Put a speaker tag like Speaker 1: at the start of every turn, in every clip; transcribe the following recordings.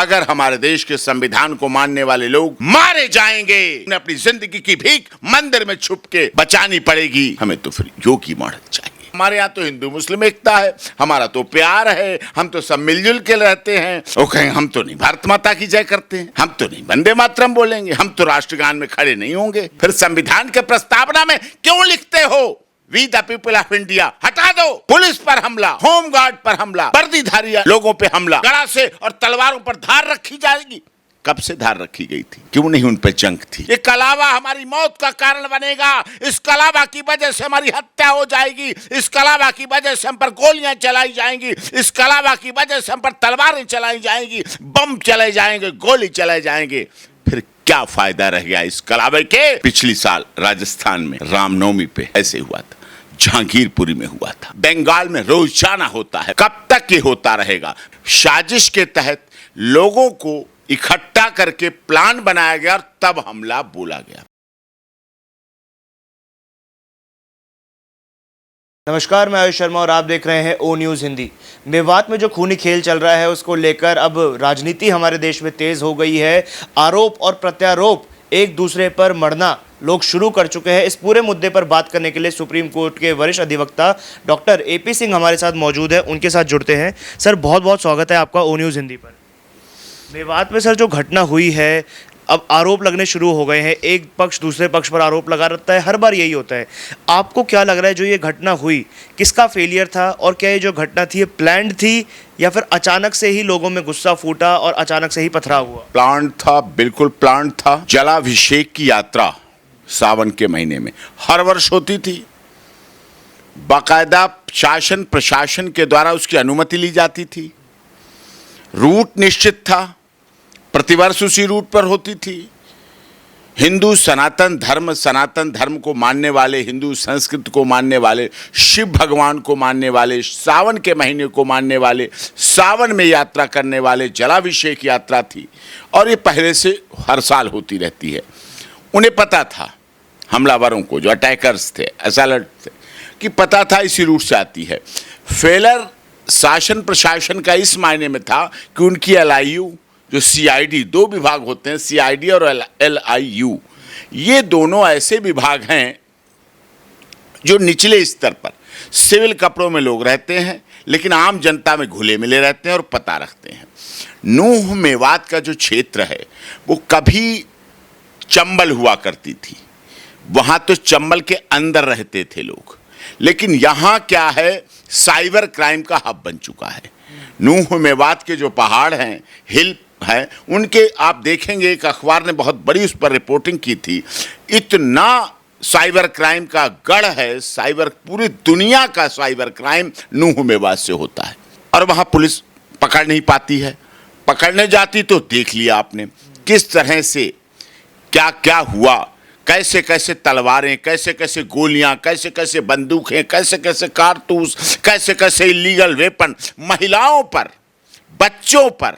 Speaker 1: अगर हमारे देश के संविधान को मानने वाले लोग मारे जाएंगे, उन्हें अपनी जिंदगी की भीख मंदिर में छुप के बचानी पड़ेगी। हमें तो फिर योगी मॉडल चाहिए। हमारे यहाँ तो हिंदू मुस्लिम एकता है, हमारा तो प्यार है, हम तो सब मिलजुल के रहते हैं। वो कहें हम तो नहीं भारत माता की जय करते हैं, हम तो नहीं वंदे मातरम बोलेंगे, हम तो राष्ट्रगान में खड़े नहीं होंगे। फिर संविधान के प्रस्तावना में क्यों लिखते हो we the people of India? हटा दो। पुलिस पर हमला, होमगार्ड पर हमला, वर्दीधारी लोगों पे हमला, गला से और तलवारों पर धार रखी जाएगी। कब से धार रखी गई थी? क्यों नहीं उन पे जंग थी? ये कलावा हमारी मौत का कारण बनेगा। इस कलावा की वजह से हमारी हत्या हो जाएगी। इस कलावा की वजह से हम पर गोलियां चलाई जाएंगी। इस कलावा की वजह से हम पर तलवारें चलाई जाएंगी, बम चले जाएंगे, गोली चले जाएंगे। फिर क्या फायदा रह गया इस कलावे के? पिछली साल राजस्थान में रामनवमी पे ऐसे हुआ था, जहांगीरपुरी में हुआ था, बंगाल में रोजाना होता है। कब तक ये होता रहेगा? साजिश के तहत लोगों को इकट्ठा करके प्लान बनाया गया और तब हमला बोला गया।
Speaker 2: नमस्कार, मैं आयुष शर्मा और आप देख रहे हैं ओ न्यूज़ हिंदी। मेवात में जो खूनी खेल चल रहा है उसको लेकर अब राजनीति हमारे देश में तेज हो गई है। आरोप और प्रत्यारोप एक दूसरे पर मढ़ना लोग शुरू कर चुके हैं। इस पूरे मुद्दे पर बात करने के लिए सुप्रीम कोर्ट के वरिष्ठ अधिवक्ता डॉक्टर AP सिंह हमारे साथ मौजूद है, उनके साथ जुड़ते हैं। सर, बहुत बहुत स्वागत है आपका ओ न्यूज़ हिंदी पर। मेवात में सर जो घटना हुई है, अब आरोप लगने शुरू हो गए हैं, एक पक्ष दूसरे पक्ष पर आरोप लगा रहता है, हर बार यही होता है। आपको क्या लग रहा है जो ये घटना हुई किसका फेलियर था, और क्या ये जो घटना थी ये प्लान्ड थी या फिर अचानक से ही लोगों में गुस्सा फूटा और अचानक से ही पथराव हुआ?
Speaker 1: प्लान था, बिल्कुल प्लान था। जलाभिषेक की यात्रा सावन के महीने में हर वर्ष होती थी। बाकायदा शासन प्रशासन के द्वारा उसकी अनुमति ली जाती थी। रूट निश्चित था, प्रतिवर्ष उसी रूट पर होती थी। हिंदू सनातन धर्म को मानने वाले, हिंदू संस्कृति को मानने वाले, शिव भगवान को मानने वाले, सावन के महीने को मानने वाले, सावन में यात्रा करने वाले जलाभिषेक यात्रा थी और ये पहले से हर साल होती रहती है। उन्हें पता था, हमलावरों को, जो अटैकर्स थे, असैलट थे, कि पता था इसी रूट से आती है। फेलर शासन प्रशासन का इस मायने में था कि उनकी LIU जो CID, दो विभाग होते हैं, CID और LIU, ये दोनों ऐसे विभाग हैं जो निचले स्तर पर सिविल कपड़ों में लोग रहते हैं लेकिन आम जनता में घुले मिले रहते हैं और पता रखते हैं। नूह मेवात का जो क्षेत्र है वो कभी चंबल हुआ करती थी, वहां तो चंबल के अंदर रहते थे लोग, लेकिन यहाँ क्या है, साइबर क्राइम का हब बन चुका है। नूह मेवात के जो पहाड़ हैं, हिल है, उनके आप देखेंगे, एक अखबार ने बहुत बड़ी उस पर रिपोर्टिंग की थी। इतना साइबर क्राइम का गढ़ है, पूरी दुनिया का साइबर क्राइम नूह मेवात से होता है और वहाँ पुलिस पकड़ नहीं पाती है। पकड़ने जाती तो देख लिया आपने किस तरह से क्या क्या हुआ, कैसे कैसे तलवारें, कैसे कैसे गोलियां, कैसे कैसे बंदूकें, कैसे कैसे कारतूस, कैसे कैसे इलीगल वेपन, महिलाओं पर, बच्चों पर,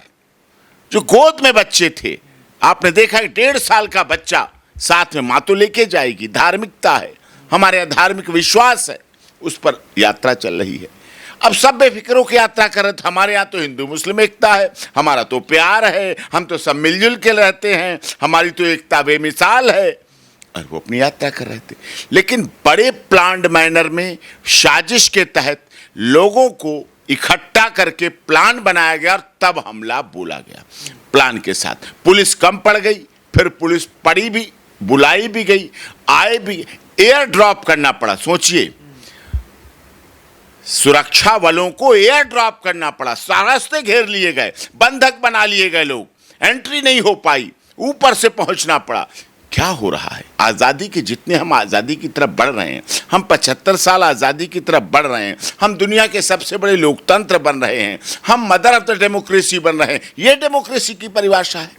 Speaker 1: जो गोद में बच्चे थे। आपने देखा कि 1.5 साल का बच्चा साथ में माँ तो लेके जाएगी, धार्मिकता है, हमारे यहाँ धार्मिक विश्वास है, उस पर यात्रा चल रही है। अब सब बेफिक्र होकर यात्रा कर रहे थे। हमारे यहाँ तो हिंदू मुस्लिम एकता है, हमारा तो प्यार है, हम तो सब मिलजुल के रहते हैं, हमारी तो एकता बेमिसाल है, और वो अपनी यात्रा कर रहे थे। लेकिन बड़े प्लान्ड मैनर में साजिश के तहत लोगों को इकट्ठा करके प्लान बनाया गया और तब हमला बोला गया। प्लान के साथ पुलिस कम पड़ गई, फिर पुलिस पड़ी भी, बुलाई भी गई, आए भी, एयर ड्रॉप करना पड़ा। सोचिए, सुरक्षा बलों को एयर ड्रॉप करना पड़ा, रास्ते घेर लिए गए, बंधक बना लिए गए, लोग एंट्री नहीं हो पाई, ऊपर से पहुंचना पड़ा। क्या हो रहा है? आज़ादी के जितने हम आज़ादी की तरफ बढ़ रहे हैं, हम 75 साल आज़ादी की तरफ बढ़ रहे हैं, हम दुनिया के सबसे बड़े लोकतंत्र बन रहे हैं, हम मदर ऑफ द डेमोक्रेसी बन रहे हैं। ये डेमोक्रेसी की परिभाषा है।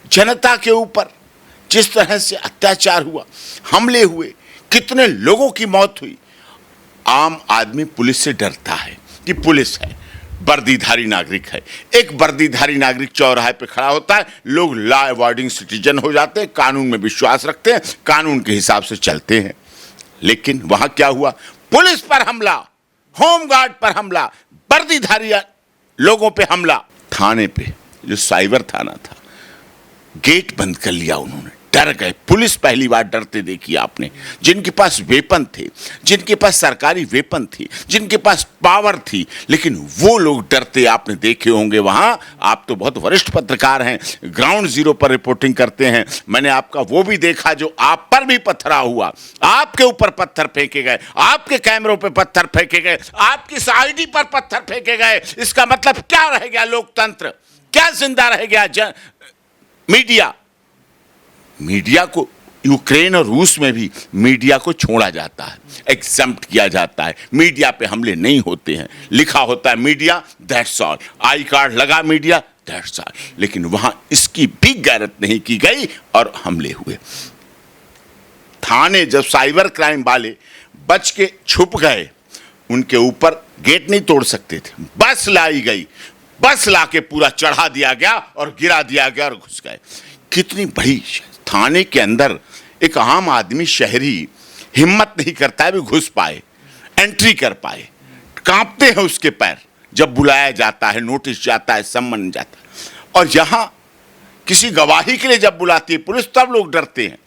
Speaker 1: जनता के ऊपर जिस तरह से अत्याचार हुआ, हमले हुए, कितने लोगों की मौत हुई, आम आदमी पुलिस से डरता है कि पुलिस है, वर्दीधारी नागरिक है। एक वर्दीधारी नागरिक चौराहे पे खड़ा होता है, लोग लॉ अवॉइडिंग सिटीजन हो जाते हैं, कानून में विश्वास रखते हैं, कानून के हिसाब से चलते हैं। लेकिन वहां क्या हुआ? पुलिस पर हमला, होमगार्ड पर हमला, वर्दीधारी लोगों पे हमला, थाने पे जो साइबर थाना था, गेट बंद कर लिया उन्होंने, डर गए। पुलिस पहली बार डरते देखी आपने, जिनके पास वेपन थे, जिनके पास सरकारी वेपन थी, जिनके पास पावर थी, लेकिन वो लोग डरते आपने देखे होंगे वहां। आप तो बहुत वरिष्ठ पत्रकार हैं, ग्राउंड जीरो पर रिपोर्टिंग करते हैं, मैंने आपका वो भी देखा जो आप पर भी पथराव हुआ, आपके ऊपर पत्थर फेंके गए, आपके कैमरों पे पत्थर फेंके गए, आपकी आईडी पर पत्थर फेंके गए। इसका मतलब क्या रह गया लोकतंत्र, क्या जिंदा रह गया मीडिया? मीडिया को यूक्रेन और रूस में भी मीडिया को छोड़ा जाता है, एग्जम्प्ट किया जाता है, मीडिया पे हमले नहीं होते हैं, लिखा होता है media, that's all, I card लगा मीडिया, दैट्स ऑल। लेकिन वहां इसकी भी गैरत नहीं की गई और हमले हुए। थाने जब साइबर क्राइम वाले बच के छुप गए, उनके ऊपर गेट नहीं तोड़ सकते थे, बस लाई गई, बस लाके पूरा चढ़ा दिया गया और गिरा दिया गया और घुस गए। कितनी बड़ी थाने के अंदर एक आम आदमी शहरी हिम्मत नहीं करता है भी घुस पाए, एंट्री कर पाए, कांपते हैं उसके पैर जब बुलाया जाता है, नोटिस जाता है, सम्मन जाता है। और यहां किसी गवाही के लिए जब बुलाती है पुलिस, तब लोग डरते हैं,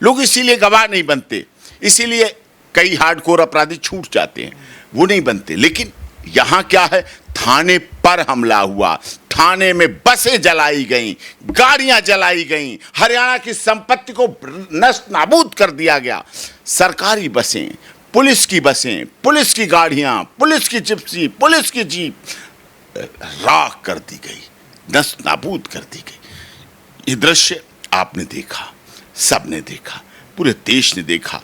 Speaker 1: लोग इसीलिए गवाह नहीं बनते, इसीलिए कई हार्डकोर अपराधी छूट जाते हैं, वो नहीं बनते। लेकिन यहां क्या है, थाने पर हमला हुआ, थाने में बसें जलाई गईं, गाड़ियां जलाई गईं, हरियाणा की संपत्ति को नष्ट नाबूद कर दिया गया। सरकारी बसें, पुलिस की बसें, पुलिस की गाड़ियां, पुलिस की जिप्सी, पुलिस की जीप राख कर दी गई, नष्ट नाबूद कर दी गई। ये दृश्य आपने देखा, सबने देखा, पूरे देश ने देखा।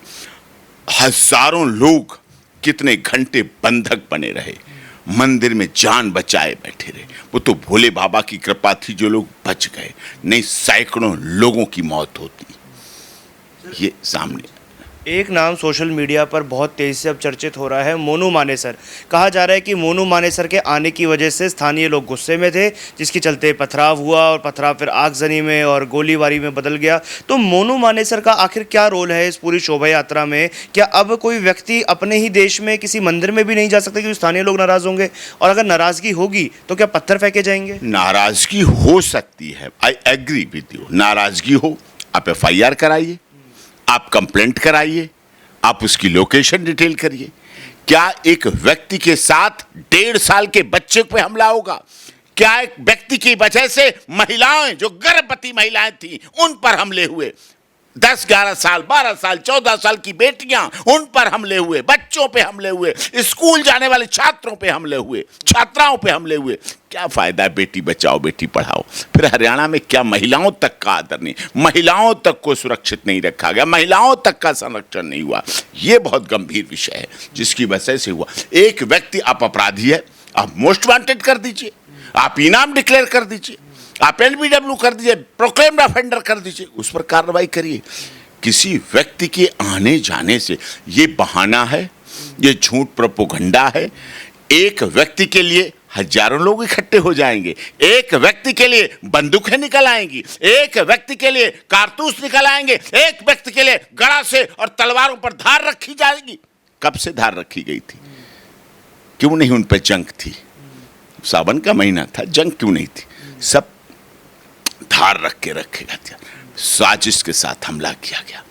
Speaker 1: हजारों लोग कितने घंटे बंधक बने रहे, मंदिर में जान बचाए बैठे रहे। वो तो भोले बाबा की कृपा थी जो लोग बच गए, नहीं सैकड़ों लोगों की मौत होती। ये सामने
Speaker 2: एक नाम सोशल मीडिया पर बहुत तेज़ी से अब चर्चित हो रहा है, मोनू मानेसर। कहा जा रहा है कि मोनू मानेसर के आने की वजह से स्थानीय लोग गुस्से में थे, जिसके चलते पथराव हुआ और पथराव फिर आगजनी में और गोलीबारी में बदल गया। तो मोनू मानेसर का आखिर क्या रोल है इस पूरी शोभा यात्रा में? क्या अब कोई व्यक्ति अपने ही देश में किसी मंदिर में भी नहीं जा सकता क्योंकि स्थानीय लोग नाराज़ होंगे? और अगर नाराज़गी होगी तो क्या पत्थर फेंके जाएंगे?
Speaker 1: नाराजगी हो सकती है, आई एग्री विद यू। नाराजगी हो, आप FIR कराइए, आप कंप्लेंट कराइए, आप उसकी लोकेशन डिटेल करिए। क्या एक व्यक्ति के साथ 1.5 साल के बच्चे पे हमला होगा? क्या एक व्यक्ति की वजह से महिलाएं, जो गर्भवती महिलाएं थी, उन पर हमले हुए? 10, 11 साल, 12 साल, 14 साल की बेटियां, उन पर हमले हुए, बच्चों पे हमले हुए, स्कूल जाने वाले छात्रों पे हमले हुए, छात्राओं पे हमले हुए। क्या फायदा है बेटी बचाओ बेटी पढ़ाओ? फिर हरियाणा में क्या महिलाओं तक का आदर नहीं, महिलाओं तक को सुरक्षित नहीं रखा गया, महिलाओं तक का संरक्षण नहीं हुआ। ये बहुत गंभीर विषय है जिसकी वजह से हुआ। एक व्यक्ति आप अपराधी है, आप मोस्ट वांटेड कर दीजिए, आप इनाम डिक्लेयर कर दीजिए, आप LBW कर दीजिए, प्रोक्लेम्ड ऑफेंडर कर दीजिए, उस पर कार्रवाई करिए। किसी व्यक्ति के आने जाने से ये बहाना है, ये झूठ प्रोपोगंडा है। एक व्यक्ति के लिए हजारों लोग इकट्ठे हो जाएंगे, एक व्यक्ति के लिए बंदूकें निकल आएंगी, एक व्यक्ति के लिए कारतूस निकल आएंगे, एक व्यक्ति के लिए गड़ा से और तलवारों पर धार रखी जाएगी। कब से धार रखी गई थी? क्यों नहीं उन पर जंग थी? सावन का महीना था, जंग क्यों नहीं थी? सब धार रख के रखेगा था। साजिश के साथ हमला किया गया,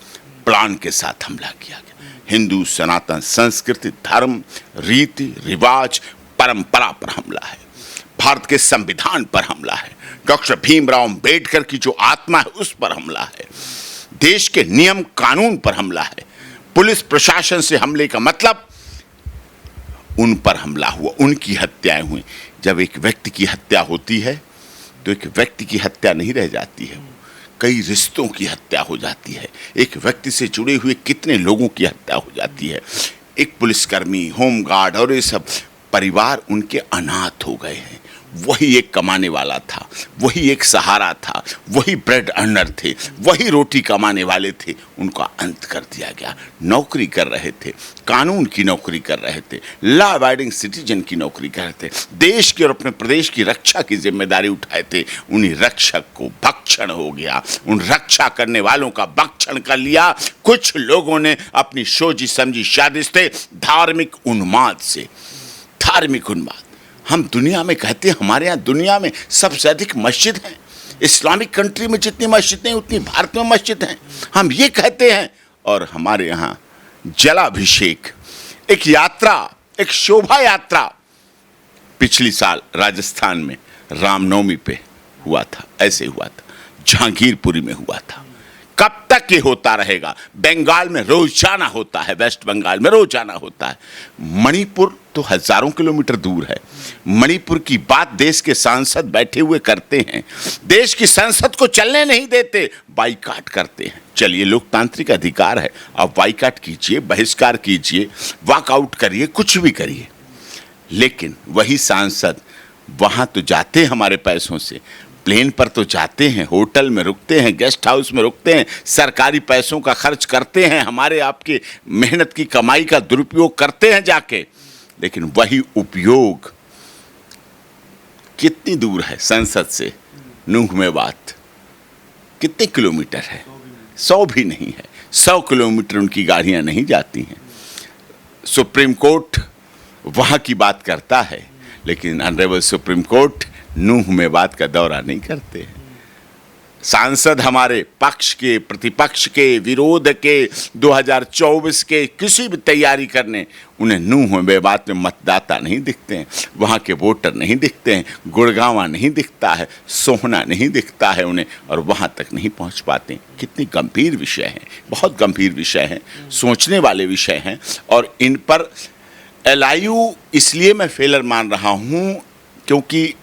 Speaker 1: प्लान के साथ हमला किया गया। हिंदू सनातन संस्कृति, धर्म, रीति रिवाज, परंपरा पर हमला है, भारत के संविधान पर हमला है, डॉक्टर भीमराव अंबेडकर की जो आत्मा है उस पर हमला है, देश के नियम कानून पर हमला है। पुलिस प्रशासन से हमले का मतलब उन पर हमला हुआ, उनकी हत्याएं हुई। जब एक व्यक्ति की हत्या होती है तो एक व्यक्ति की हत्या नहीं रह जाती है, कई रिश्तों की हत्या हो जाती है। एक व्यक्ति से जुड़े हुए कितने लोगों की हत्या हो जाती है। एक पुलिसकर्मी, होमगार्ड और ये सब परिवार उनके अनाथ हो गए हैं। वही एक कमाने वाला था, वही एक सहारा था, वही ब्रेड अर्नर थे, वही रोटी कमाने वाले थे, उनका अंत कर दिया गया। नौकरी कर रहे थे, कानून की नौकरी कर रहे थे, लॉ अबाइडिंग सिटीजन की नौकरी कर रहे थे, देश की और अपने प्रदेश की रक्षा की जिम्मेदारी उठाए थे। उन्हीं रक्षक को भक्षण हो गया, उन रक्षा करने वालों का भक्षण कर लिया कुछ लोगों ने अपनी सोची समझी साजिश से, धार्मिक उन्माद से। धार्मिक उन्माद, हम दुनिया में कहते हैं हमारे यहाँ दुनिया में सबसे अधिक मस्जिद हैं। इस्लामिक कंट्री में जितनी मस्जिदें हैं उतनी भारत में मस्जिद हैं, हम ये कहते हैं। और हमारे यहाँ जलाभिषेक, एक यात्रा, एक शोभा यात्रा पिछली साल राजस्थान में रामनवमी पे हुआ था, ऐसे हुआ था, जहांगीरपुरी में हुआ था। कब तक ये होता रहेगा? बंगाल में रोजाना होता है, वेस्ट बंगाल में रोजाना होता है। मणिपुर तो हजारों किलोमीटर दूर है। मणिपुर की बात देश के सांसद बैठे हुए करते हैं, देश की संसद को चलने नहीं देते, बाइकाट करते हैं। चलिए, लोकतांत्रिक अधिकार है, आप बाइकाट कीजिए, बहिष्कार कीजिए, वॉकआउट करिए, कुछ भी करिए, लेकिन वही सांसद वहां तो जाते हैं हमारे पैसों से, प्लेन पर तो जाते हैं, होटल में रुकते हैं, गेस्ट हाउस में रुकते हैं, सरकारी पैसों का खर्च करते हैं, हमारे आपके मेहनत की कमाई का दुरुपयोग करते हैं जाके, लेकिन वही उपयोग कितनी दूर है संसद से? नूह में बात कितने किलोमीटर है? 100 भी नहीं है, 100 किलोमीटर उनकी गाड़ियां नहीं जाती हैं। सुप्रीम कोर्ट वहां की बात करता है, लेकिन ऑनरेबल सुप्रीम कोर्ट नूह में बात का दौरा नहीं करते हैं। सांसद हमारे पक्ष के, प्रतिपक्ष के, विरोध के, 2024 के किसी भी तैयारी करने उन्हें नूह में बात में मतदाता नहीं दिखते हैं, वहाँ के वोटर नहीं दिखते हैं, गुड़गांवा नहीं दिखता है, सोहना नहीं दिखता है उन्हें, और वहाँ तक नहीं पहुँच पाते। कितनी गंभीर विषय हैं, बहुत गंभीर विषय हैं, सोचने वाले विषय हैं। और इन पर LIU इसलिए मैं फेलर मान रहा हूँ क्योंकि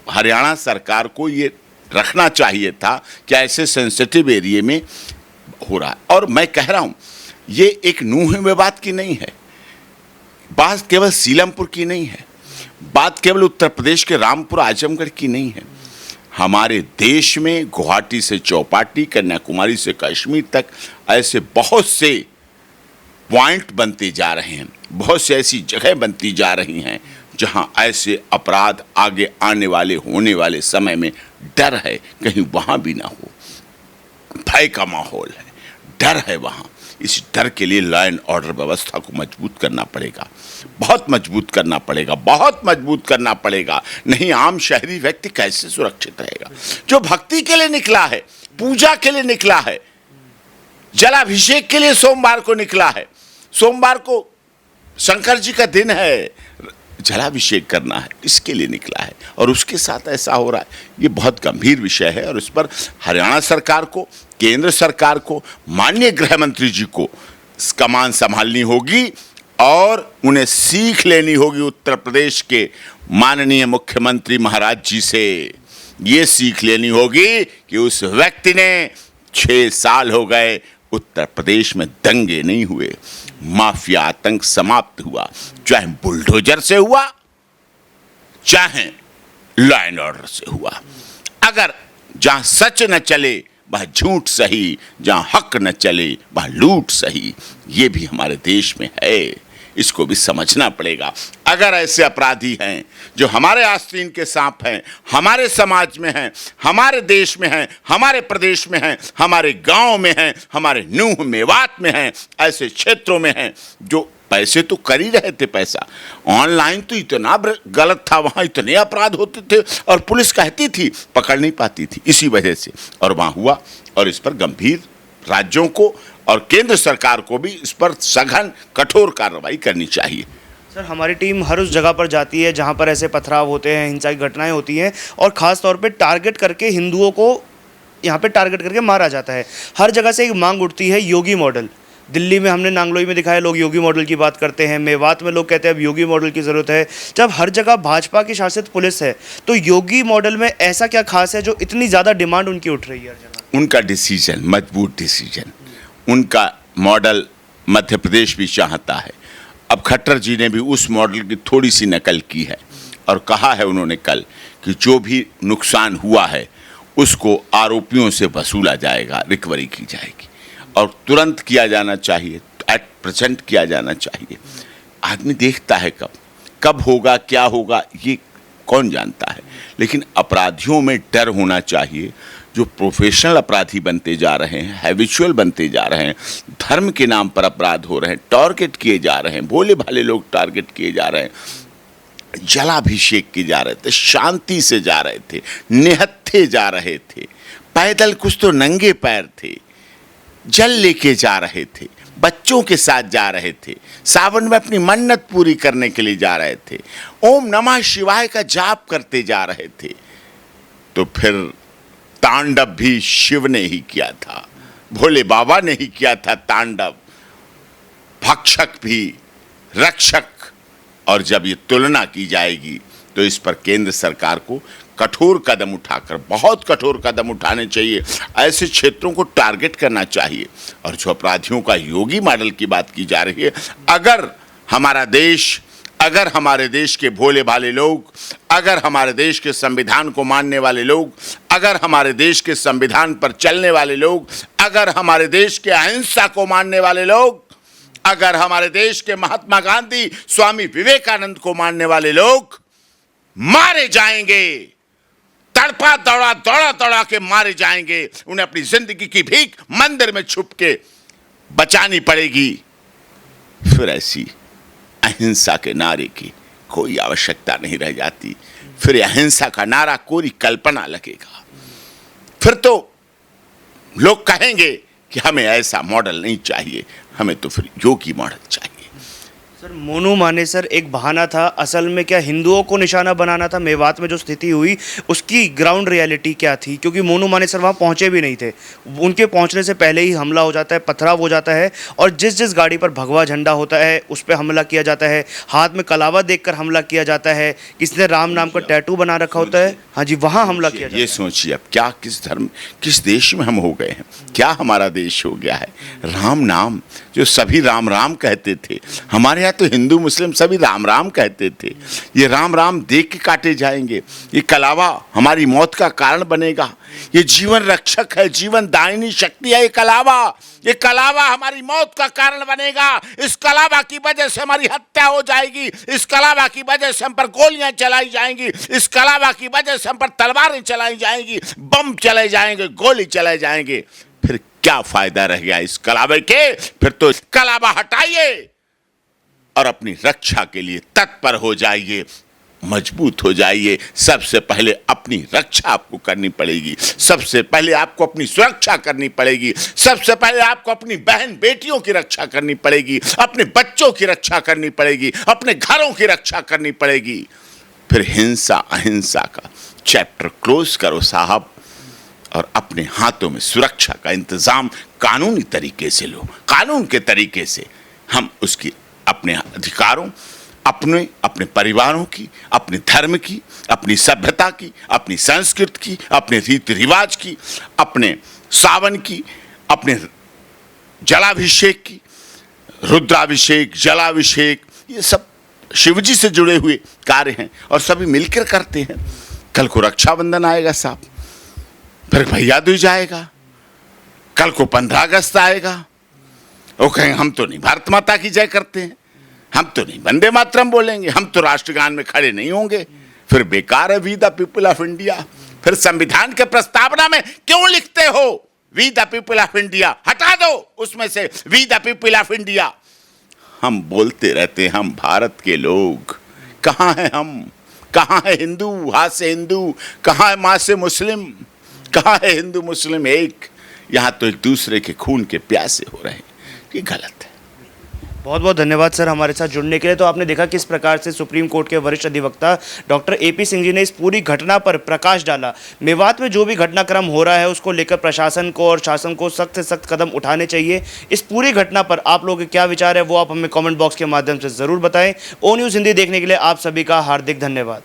Speaker 1: हरियाणा सरकार को ये रखना चाहिए था कि ऐसे सेंसिटिव एरिया में हो रहा है। और मैं कह रहा हूँ ये एक नूह में बात की नहीं है, बात केवल सीलमपुर की नहीं है, बात केवल उत्तर प्रदेश के रामपुर आजमगढ़ की नहीं है। हमारे देश में गुवाहाटी से चौपाटी, कन्याकुमारी से कश्मीर तक ऐसे बहुत से पॉइंट बनते जा रहे हैं, बहुत से ऐसी जगह बनती जा रही हैं जहां ऐसे अपराध आगे आने वाले, होने वाले समय में डर है कहीं वहां भी ना हो। भय का माहौल है, डर है वहां। इस डर के लिए लॉ एंड ऑर्डर व्यवस्था को मजबूत करना पड़ेगा, बहुत मजबूत करना पड़ेगा, बहुत मजबूत करना पड़ेगा। नहीं आम शहरी व्यक्ति कैसे सुरक्षित रहेगा? जो भक्ति के लिए निकला है, पूजा के लिए निकला है, जलाभिषेक के लिए सोमवार को निकला है, सोमवार को शंकर जी का दिन है, जलाभिषेक करना है, इसके लिए निकला है, और उसके साथ ऐसा हो रहा है। ये बहुत गंभीर विषय है और इस पर हरियाणा सरकार को, केंद्र सरकार को, माननीय गृह मंत्री जी को कमान संभालनी होगी और उन्हें सीख लेनी होगी उत्तर प्रदेश के माननीय मुख्यमंत्री महाराज जी से। ये सीख लेनी होगी कि उस व्यक्ति ने 6 साल हो गए, उत्तर प्रदेश में दंगे नहीं हुए, माफिया आतंक समाप्त हुआ, चाहे बुलडोजर से हुआ, चाहे लॉ एंड ऑर्डर से हुआ। अगर जहां सच न चले वह झूठ सही, जहां हक न चले वह लूट सही। ये भी हमारे देश में है, इसको भी समझना पड़ेगा। अगर ऐसे अपराधी हैं जो हमारे आस्तीन के सांप हैं, हमारे समाज में हैं, हमारे देश में हैं, हमारे प्रदेश में हैं, हमारे गांव में हैं, हमारे नूह मेवात में हैं, ऐसे क्षेत्रों में हैं जो पैसे तो कर ही रहे थे, पैसा ऑनलाइन तो इतना गलत था, वहाँ इतने अपराध होते थे और पुलिस कहती थी, पकड़ नहीं पाती थी, इसी वजह से। और वहाँ हुआ, और इस पर गंभीर राज्यों को और केंद्र सरकार को भी इस पर सघन कठोर कार्रवाई करनी चाहिए।
Speaker 2: सर, हमारी टीम हर उस जगह पर जाती है जहां पर ऐसे पथराव होते हैं, हिंसा की घटनाएं होती हैं, और ख़ास तौर पे टारगेट करके हिंदुओं को यहाँ पे टारगेट करके मारा जाता है। हर जगह से एक मांग उठती है योगी मॉडल। दिल्ली में हमने नांगलोई में दिखाया, लोग योगी मॉडल की बात करते हैं। मेवात में लोग कहते हैं अब योगी मॉडल की ज़रूरत है। जब हर जगह भाजपा की शासित पुलिस है तो योगी मॉडल में ऐसा क्या खास है जो इतनी ज़्यादा डिमांड उनकी उठ रही है हर जगह?
Speaker 1: उनका डिसीजन, मजबूत डिसीजन, उनका मॉडल मध्य प्रदेश भी चाहता है। अब खट्टर जी ने भी उस मॉडल की थोड़ी सी नकल की है और कहा है उन्होंने कल कि जो भी नुकसान हुआ है उसको आरोपियों से वसूला जाएगा, रिकवरी की जाएगी और तुरंत किया जाना चाहिए, एट प्रेजेंट किया जाना चाहिए। आदमी देखता है कब होगा, क्या होगा, ये कौन जानता है, लेकिन अपराधियों में डर होना चाहिए। जो प्रोफेशनल अपराधी बनते जा रहे हैं, हैबिचुअल बनते जा रहे हैं, धर्म के नाम पर अपराध हो रहे हैं, टारगेट किए जा रहे हैं, भोले भाले लोग टारगेट किए जा रहे हैं, जलाभिषेक की जा रहे थे, शांति से जा रहे थे, निहत्थे जा रहे थे, पैदल कुछ तो नंगे पैर थे, जल लेके जा रहे थे, बच्चों के साथ जा रहे थे, सावन में अपनी मन्नत पूरी करने के लिए जा रहे थे, ओम नमः शिवाय का जाप करते जा रहे थे। तो फिर तांडव भी शिव ने ही किया था, भोले बाबा ने ही किया था तांडव, भक्षक भी रक्षक। और जब ये तुलना की जाएगी तो इस पर केंद्र सरकार को कठोर कदम उठाकर, बहुत कठोर कदम उठाने चाहिए, ऐसे क्षेत्रों को टारगेट करना चाहिए। और जो अपराधियों का योगी मॉडल की बात की जा रही है, अगर हमारे देश के भोले भाले लोग, अगर हमारे देश के संविधान को मानने वाले लोग, अगर हमारे देश के संविधान पर चलने वाले लोग, अगर हमारे देश के अहिंसा को मानने वाले लोग, अगर हमारे देश के महात्मा गांधी, स्वामी विवेकानंद को मानने वाले लोग मारे जाएंगे, तड़पा दौड़ा के मारे जाएंगे, उन्हें अपनी जिंदगी की भीख मंदिर में छुप के बचानी पड़ेगी, फिर ऐसी अहिंसा के नारे की कोई आवश्यकता नहीं रह जाती। फिर अहिंसा का नारा कोरी कल्पना लगेगा। फिर तो लोग कहेंगे कि हमें ऐसा मॉडल नहीं चाहिए, हमें तो फिर योगी मॉडल चाहिए।
Speaker 2: सर, मोनू मानेसर एक बहाना था, असल में क्या हिंदुओं को निशाना बनाना था? मेवात में जो स्थिति हुई उसकी ग्राउंड रियलिटी क्या थी? क्योंकि मोनू मानेसर वहाँ पहुँचे भी नहीं थे, उनके पहुँचने से पहले ही हमला हो जाता है, पथराव हो जाता है, और जिस गाड़ी पर भगवा झंडा होता है उस पर हमला किया जाता है, हाथ में कलावा देखकर हमला किया जाता है, किसी ने राम नाम का टैटू बना रखा होता है, हाँ जी, वहाँ हमला किया जाता है।
Speaker 1: ये सोचिए अब क्या, किस धर्म, किस देश में हम हो गए हैं, क्या हमारा देश हो गया है? राम नाम, जो सभी राम राम कहते थे, हमारे यहाँ तो हिंदू मुस्लिम सभी राम राम कहते थे, ये राम राम देख के काटे जाएंगे। ये कलावा हमारी मौत का कारण बनेगा, ये जीवन रक्षक है, जीवन दायिनी शक्ति है, ये कलावा हमारी मौत का कारण बनेगा। इस कलावा की वजह से हमारी हत्या हो जाएगी, इस कलावा की वजह से हम पर गोलियां चलाई जाएंगी, इस कलावा की वजह से हम पर तलवारें चलाई जाएंगी, बम चले जाएंगे, गोली चले जाएंगे। फिर क्या फायदा रह गया इस कलावे के? फिर तो कलावा हटाइए और अपनी रक्षा के लिए तत्पर हो जाइए, मजबूत हो जाइए। सबसे पहले अपनी रक्षा आपको करनी पड़ेगी, सबसे पहले आपको अपनी सुरक्षा करनी पड़ेगी, सबसे पहले आपको अपनी बहन बेटियों की रक्षा करनी पड़ेगी, अपने बच्चों की रक्षा करनी पड़ेगी, अपने घरों की रक्षा करनी पड़ेगी। फिर हिंसा अहिंसा का चैप्टर क्लोज करो साहब, और अपने हाथों में सुरक्षा का इंतजाम कानूनी तरीके से लो। कानून के तरीके से हम उसकी अपने अधिकारों, अपने परिवारों की, अपने धर्म की, अपनी सभ्यता की, अपनी संस्कृति की, अपने रीति रिवाज की, अपने सावन की, अपने जलाभिषेक की, रुद्राभिषेक, जलाभिषेक, ये सब शिवजी से जुड़े हुए कार्य हैं और सभी मिलकर करते हैं। कल को रक्षाबंधन आएगा साहब, फिर भैया दूज आएगा, कल को 15 अगस्त आएगा, वो कहेंगे हम तो नहीं भारत माता की जय करते हैं, हम तो नहीं वंदे मातरम बोलेंगे, हम तो राष्ट्रगान में खड़े नहीं होंगे। फिर बेकार है we the people of India. फिर संविधान के प्रस्तावना में क्यों लिखते हो we the people of India? हटा दो उसमें से we the people of India. हम बोलते रहते हैं हम भारत के लोग, कहाँ हैं हम? कहाँ है हिंदू? हाथ से हिंदू, कहाँ है माँ से मुस्लिम? कहाँ है हिंदू मुस्लिम एक? यहाँ तो एक दूसरे के खून के प्यासे हो रहे हैं, ये गलत है।
Speaker 2: बहुत बहुत धन्यवाद सर हमारे साथ जुड़ने के लिए। तो आपने देखा किस प्रकार से सुप्रीम कोर्ट के वरिष्ठ अधिवक्ता डॉक्टर AP सिंह जी ने इस पूरी घटना पर प्रकाश डाला। मेवात में जो भी घटनाक्रम हो रहा है उसको लेकर प्रशासन को और शासन को सख्त से सख्त कदम उठाने चाहिए। इस पूरी घटना पर आप लोगों के क्या विचार है वो आप हमें कमेंट बॉक्स के माध्यम से ज़रूर बताएं। O News हिंदी देखने के लिए आप सभी का हार्दिक धन्यवाद।